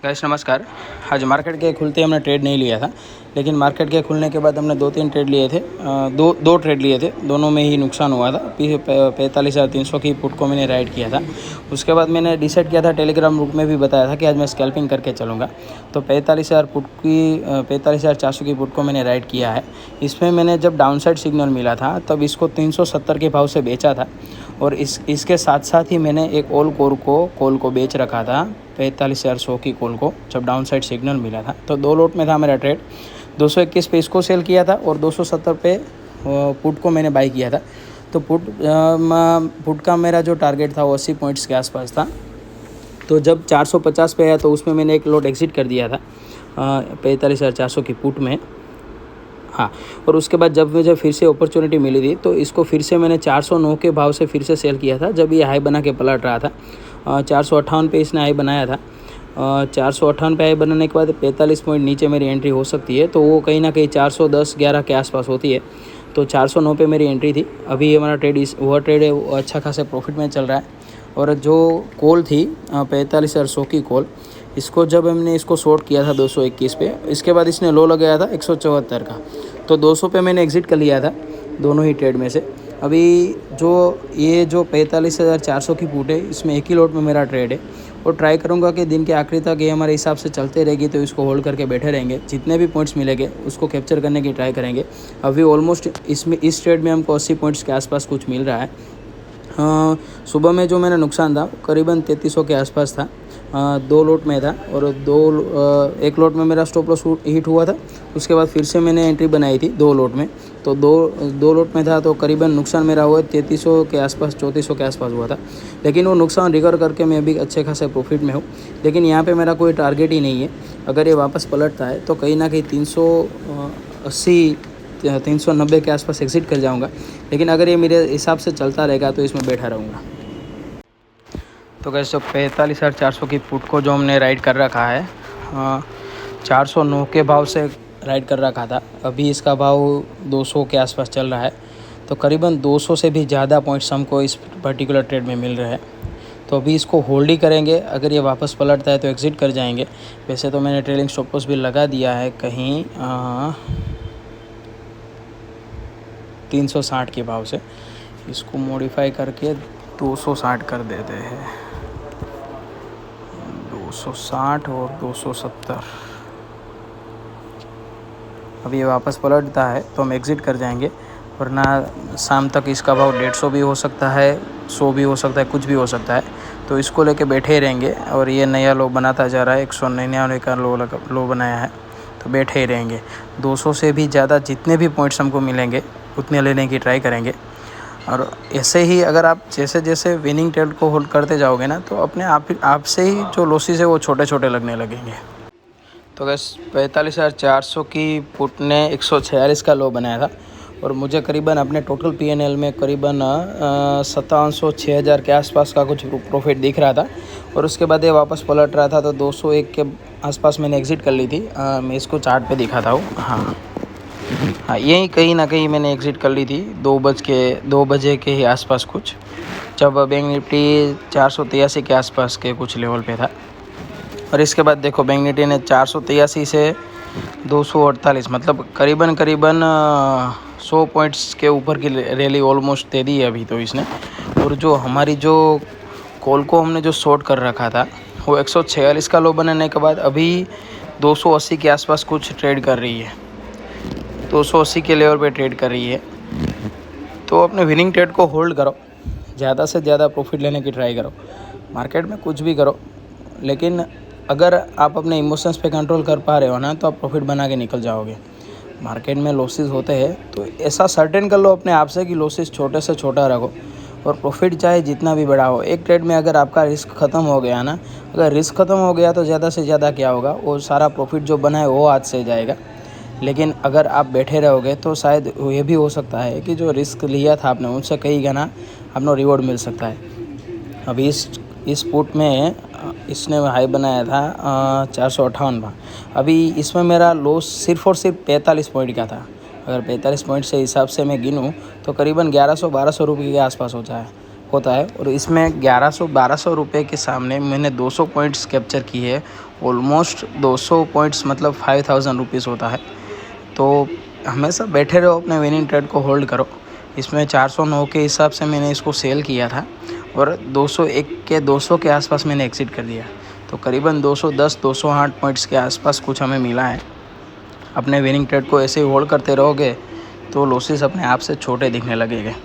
Guys नमस्कार। आज market के खुलते हमने ट्रेड नहीं लिया था, लेकिन मार्केट के खुलने के बाद हमने 2-3 ट्रेड लिए थे। दो ट्रेड लिए थे, दोनों में ही नुकसान हुआ था। 45,300 की पुट को मैंने राइड किया था। उसके बाद मैंने डिसाइड किया था, टेलीग्राम ग्रुप में भी बताया था कि आज मैं स्कैल्पिंग करके चलूँगा। तो 45,400 की पुट को मैंने राइड किया है। इसमें मैंने जब डाउन साइड सिग्नल मिला था तब इसको 370 के भाव से बेचा था, और इसके साथ साथ ही मैंने एक ऑल कॉल को बेच रखा था 45,400 की कॉल को, जब डाउन साइड सिग्नल मिला था। तो 2 लोट में था मेरा ट्रेड। 221 पे इसको सेल किया था और 270 पे पुट को मैंने बाई किया था। तो पुट का मेरा जो टारगेट था वो 80 पॉइंट्स के आसपास था। तो जब 450 पे आया तो उसमें मैंने एक लोट एग्ज़िट कर दिया था 45,400 की पुट में। हाँ, और उसके बाद जब मुझे फिर से अपॉर्चुनिटी मिली थी तो इसको फिर से मैंने 409 के भाव से फिर से सेल किया था, जब ये हाई बना के पलट रहा था। 458 पे इसने हाई बनाया था। 458 पे हाई बनाने के बाद 45 पॉइंट नीचे मेरी एंट्री हो सकती है, तो वो कहीं ना कहीं 410-11 के आसपास होती है। तो 409 पे मेरी एंट्री थी। अभी हमारा ट्रेड है वो अच्छा खासा प्रॉफिट में चल रहा है। और जो कॉल थी 45,400 की कॉल, इसको जब हमने इसको शॉर्ट किया था 221 पे, इसके बाद इसने लो लगाया था 174 का। तो 200 पे मैंने एग्ज़िट कर लिया था दोनों ही ट्रेड में से। अभी जो 45,400 की पुट है, इसमें एक ही लोट में मेरा ट्रेड है, और ट्राई करूँगा कि दिन के आखिरी तक ये हमारे हिसाब से चलते रहेगी तो इसको होल्ड करके बैठे रहेंगे। जितने भी पॉइंट्स मिलेंगे उसको कैप्चर करने की ट्राई करेंगे। अभी ऑलमोस्ट इस ट्रेड में हमको 80 पॉइंट्स के आसपास कुछ मिल रहा है। सुबह में जो मैंने नुकसान था करीबन 3300 के आसपास था। 2 लोट में था, और एक लोट में मेरा स्टॉप लॉस हिट हुआ था। उसके बाद फिर से मैंने एंट्री बनाई थी 2 लोट में। तो दो लोट में था तो करीबन नुकसान मेरा हुआ 3300 के आसपास, 3400 के आसपास हुआ था। लेकिन वो नुकसान रिकवर करके मैं अभी अच्छे खासे प्रॉफिट में हूँ। लेकिन यहाँ पे मेरा कोई टारगेट ही नहीं है। अगर ये वापस पलटता है तो कहीं ना कहीं 380 390 के आसपास एग्ज़िट कर जाऊँगा। लेकिन अगर ये मेरे हिसाब से चलता रहेगा तो इसमें बैठा रहूँगा। तो कैसे 45,400 की पुट को जो हमने राइड कर रखा है, 409 के भाव से राइड कर रखा था। अभी इसका भाव 200 के आसपास चल रहा है। तो करीबन 200 से भी ज़्यादा पॉइंट्स हमको इस पर्टिकुलर ट्रेड में मिल रहे हैं। तो अभी इसको होल्ड ही करेंगे। अगर ये वापस पलटता है तो एग्ज़िट कर जाएंगे। वैसे तो मैंने ट्रेलिंग स्टॉप लॉस भी लगा दिया है कहीं 360 के भाव से। इसको मॉडिफाई करके 260 कर देते हैं। 260 और 270। अभी ये वापस पलटता है तो हम एग्ज़िट कर जाएंगे, वरना शाम तक इसका भाव 150 भी हो सकता है, 100 भी हो सकता है, कुछ भी हो सकता है। तो इसको लेके बैठे रहेंगे। और ये नया लो बनाता जा रहा है, 199 का लो बनाया है, तो बैठे ही रहेंगे। 200 से भी ज़्यादा जितने भी पॉइंट्स हमको मिलेंगे उतने लेने की ट्राई करेंगे। और ऐसे ही अगर आप जैसे जैसे विनिंग ट्रेड को होल्ड करते जाओगे ना, तो अपने आप से ही जो लॉसेस है वो छोटे छोटे लगने लगेंगे। तो गैस 45,400 की पुट ने 146 का लो बनाया था, और मुझे करीबन अपने टोटल PNL में करीबन 5700-6000 के आसपास का कुछ प्रॉफिट दिख रहा था। और उसके बाद ये वापस पलट रहा था तो 201 के आसपास मैंने एग्ज़िट कर ली थी। मैं इसको चार्ट पे दिखाता हूँ। हाँ, यही कहीं ना कहीं मैंने एग्ज़िट कर ली थी 2 बजे के ही आसपास कुछ, जब बैंक निफ्टी 483 के आसपास के कुछ लेवल पे था। और इसके बाद देखो बैंक निफ्टी ने 483 से 248, मतलब करीबन 100 पॉइंट्स के ऊपर की रैली ऑलमोस्ट दे दी है अभी तो इसने। और जो हमारी जो कॉल को हमने जो शॉर्ट कर रखा था वो 146 का लो बनाने के बाद अभी 280 के आसपास कुछ ट्रेड कर रही है, 280 के लेवल पे ट्रेड कर रही है। तो अपने विनिंग ट्रेड को होल्ड करो, ज़्यादा से ज़्यादा प्रॉफिट लेने की ट्राई करो। मार्केट में कुछ भी करो, लेकिन अगर आप अपने इमोशंस पे कंट्रोल कर पा रहे हो ना, तो आप प्रॉफिट बना के निकल जाओगे। मार्केट में लॉसेस होते हैं तो ऐसा सर्टेन कर लो अपने आप से कि लॉसेस छोटे से छोटा रखो, और प्रॉफिट चाहे जितना भी बड़ा हो। एक ट्रेड में अगर आपका रिस्क ख़त्म हो गया ना, अगर रिस्क ख़त्म हो गया तो ज़्यादा से ज़्यादा क्या होगा, वो सारा प्रॉफिट जो बना है वो हाथ से जाएगा। लेकिन अगर आप बैठे रहोगे तो शायद ये भी हो सकता है कि जो रिस्क लिया था आपने उनसे कई गुना आपको रिवॉर्ड मिल सकता है। अभी इस पुट में इसने हाई बनाया था 458 का। अभी इसमें मेरा लॉस सिर्फ और सिर्फ 45 पॉइंट का था। अगर 45 पॉइंट से हिसाब से मैं गिनूँ तो करीबन 1100-1200 रुपये के आसपास होता है। होता है। और इसमें 1100-1200 रुपये के सामने मैंने 200 पॉइंट्स कैप्चर किए है। ऑलमोस्ट 200 पॉइंट्स मतलब 5000 रुपीज़ होता है। तो हमेशा बैठे रहो, अपने विनिंग ट्रेड को होल्ड करो। इसमें 409 के हिसाब से मैंने इसको सेल किया था और 200 के आसपास मैंने एग्ज़िट कर दिया। तो करीबन 210-208 पॉइंट्स के आसपास कुछ हमें मिला है। अपने विनिंग ट्रेड को ऐसे ही होल्ड करते रहोगे तो लॉसेस अपने आप से छोटे दिखने लगेंगे।